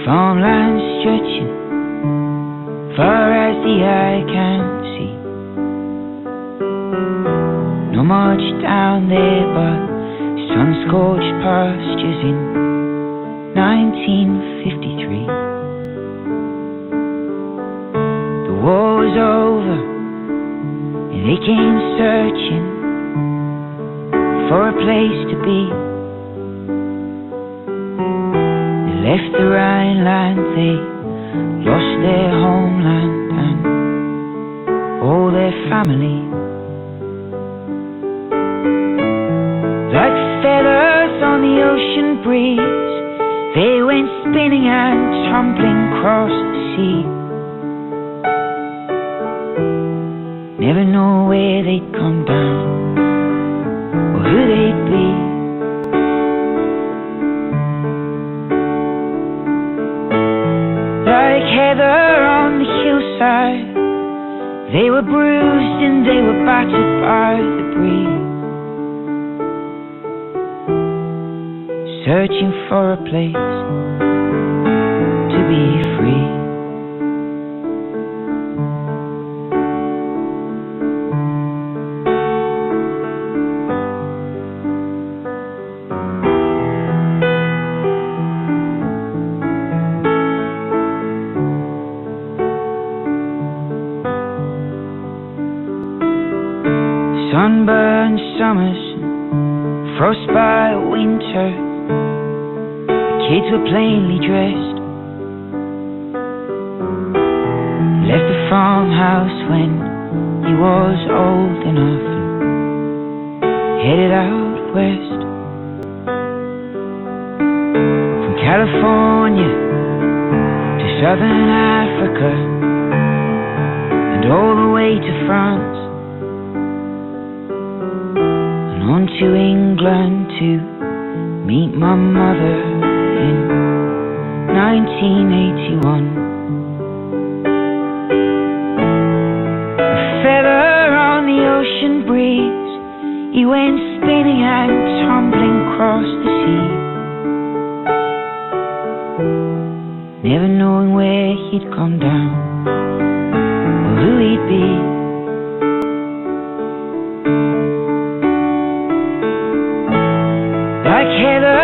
farmland stretching far as the eye can see. Not much down there but sun-scorched pastures in 1953. The war was over and they came searching for a place to be. They left the Rhineland, they lost their homeland and all their family. Like feathers on the ocean breeze, they went spinning and tumbling across the sea. Never know where they'd come down or who they'd be. Like heather on the hillside, they were bruised and they were battered by the breeze, searching for a place to be free. Sunburned summers, frostbite winter, the kids were plainly dressed. Left the farmhouse when he was old enough and headed out west. From California to southern Africa and all the way to France, on to England to meet my mother in 1981. A feather on the ocean breeze, he went spinning and tumbling across the sea, never knowing where he'd come down or who he'd be. Like heather